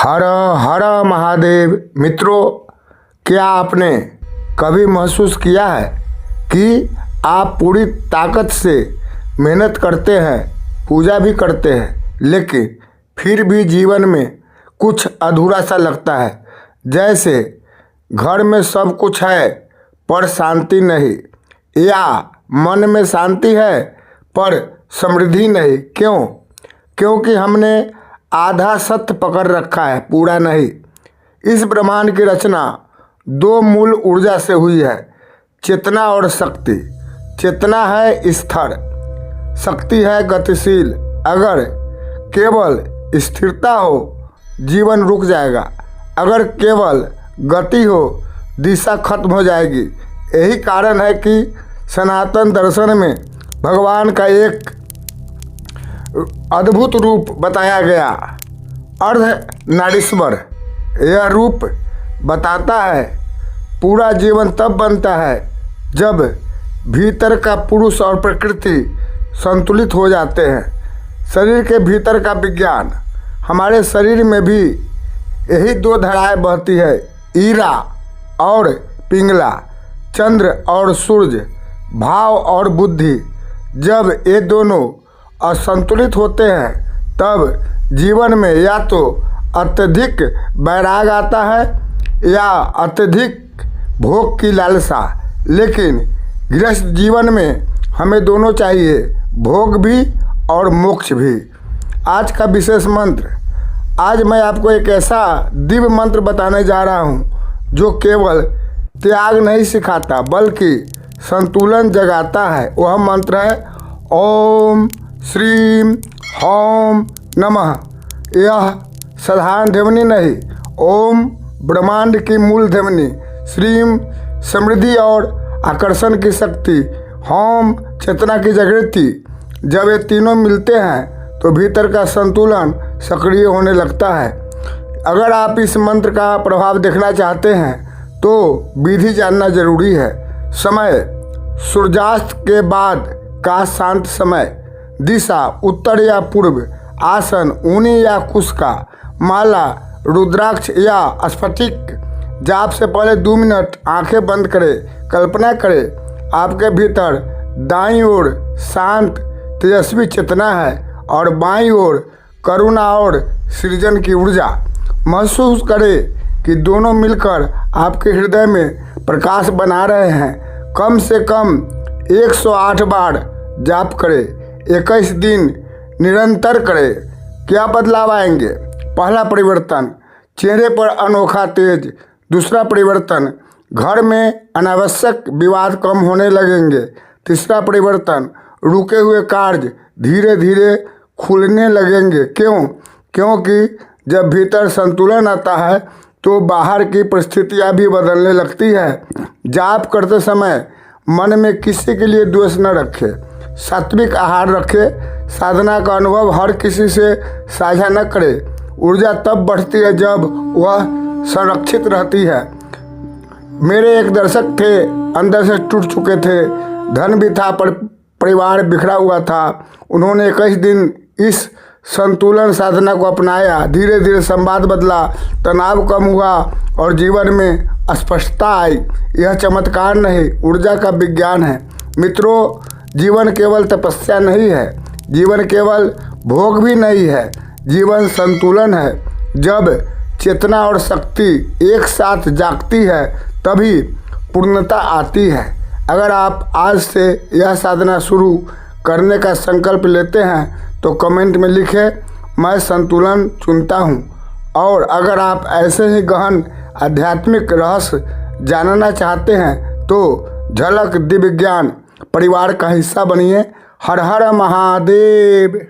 हर हर महादेव। मित्रों, क्या आपने कभी महसूस किया है कि आप पूरी ताकत से मेहनत करते हैं, पूजा भी करते हैं, लेकिन फिर भी जीवन में कुछ अधूरा सा लगता है। जैसे घर में सब कुछ है पर शांति नहीं, या मन में शांति है पर समृद्धि नहीं। क्यों? क्योंकि हमने आधा सत्य पकड़ रखा है, पूरा नहीं। इस ब्रह्मांड की रचना दो मूल ऊर्जा से हुई है, चेतना और शक्ति। चेतना है स्थिर, शक्ति है गतिशील। अगर केवल स्थिरता हो जीवन रुक जाएगा, अगर केवल गति हो दिशा खत्म हो जाएगी। यही कारण है कि सनातन दर्शन में भगवान का एक अद्भुत रूप बताया गया, अर्धनारीश्वर। यह रूप बताता है पूरा जीवन तब बनता है जब भीतर का पुरुष और प्रकृति संतुलित हो जाते हैं। शरीर के भीतर का विज्ञान। हमारे शरीर में भी यही दो धाराएं बहती है, ईरा और पिंगला, चंद्र और सूर्य, भाव और बुद्धि। जब ये दोनों असंतुलित होते हैं तब जीवन में या तो अत्यधिक वैराग आता है या अत्यधिक भोग की लालसा। लेकिन गृहस्थ जीवन में हमें दोनों चाहिए, भोग भी और मोक्ष भी। आज का विशेष मंत्र, आज मैं आपको एक ऐसा दिव्य मंत्र बताने जा रहा हूँ जो केवल त्याग नहीं सिखाता बल्कि संतुलन जगाता है। वह मंत्र है ओम श्रीम हौम नमः। यह साधारण ध्वनि नहीं, ओम ब्रह्मांड की मूल ध्वनि, श्रीम समृद्धि और आकर्षण की शक्ति, हौम चेतना की जागृति। जब ये तीनों मिलते हैं तो भीतर का संतुलन सक्रिय होने लगता है। अगर आप इस मंत्र का प्रभाव देखना चाहते हैं तो विधि जानना जरूरी है। समय सूर्यास्त के बाद का शांत समय, दिशा उत्तर या पूर्व, आसन ऊनी या कुश का, माला रुद्राक्ष या स्फटिक। जाप से पहले 2 मिनट आंखें बंद करें। कल्पना करें आपके भीतर दाईं ओर शांत तेजस्वी चेतना है और बाईं ओर करुणा और सृजन की ऊर्जा। महसूस करें कि दोनों मिलकर आपके हृदय में प्रकाश बना रहे हैं। कम से कम 108 बार जाप करें, 21 दिन निरंतर करें। क्या बदलाव आएंगे? पहला परिवर्तन, चेहरे पर अनोखा तेज। दूसरा परिवर्तन, घर में अनावश्यक विवाद कम होने लगेंगे। तीसरा परिवर्तन, रुके हुए कार्य धीरे धीरे खुलने लगेंगे। क्यों? क्योंकि जब भीतर संतुलन आता है तो बाहर की परिस्थितियां भी बदलने लगती है। जाप करते समय मन में किसी के लिए द्वेष न रखें, सात्विक आहार रखें। साधना का अनुभव हर किसी से साझा न करें। ऊर्जा तब बढ़ती है जब वह संरक्षित रहती है। मेरे एक दर्शक थे, अंदर से टूट चुके थे, धन भी था पर परिवार बिखरा हुआ था। उन्होंने 21 दिन इस संतुलन साधना को अपनाया। धीरे धीरे संवाद बदला, तनाव कम हुआ और जीवन में स्पष्टता आई। यह चमत्कार नहीं, ऊर्जा का विज्ञान है। मित्रों, जीवन केवल तपस्या नहीं है, जीवन केवल भोग भी नहीं है, जीवन संतुलन है। जब चेतना और शक्ति एक साथ जागती है तभी पूर्णता आती है। अगर आप आज से यह साधना शुरू करने का संकल्प लेते हैं तो कमेंट में लिखें मैं संतुलन चुनता हूँ। और अगर आप ऐसे ही गहन आध्यात्मिक रहस्य जानना चाहते हैं तो झलक दिव्य ज्ञान परिवार का हिस्सा बनिए। हर हर महादेव।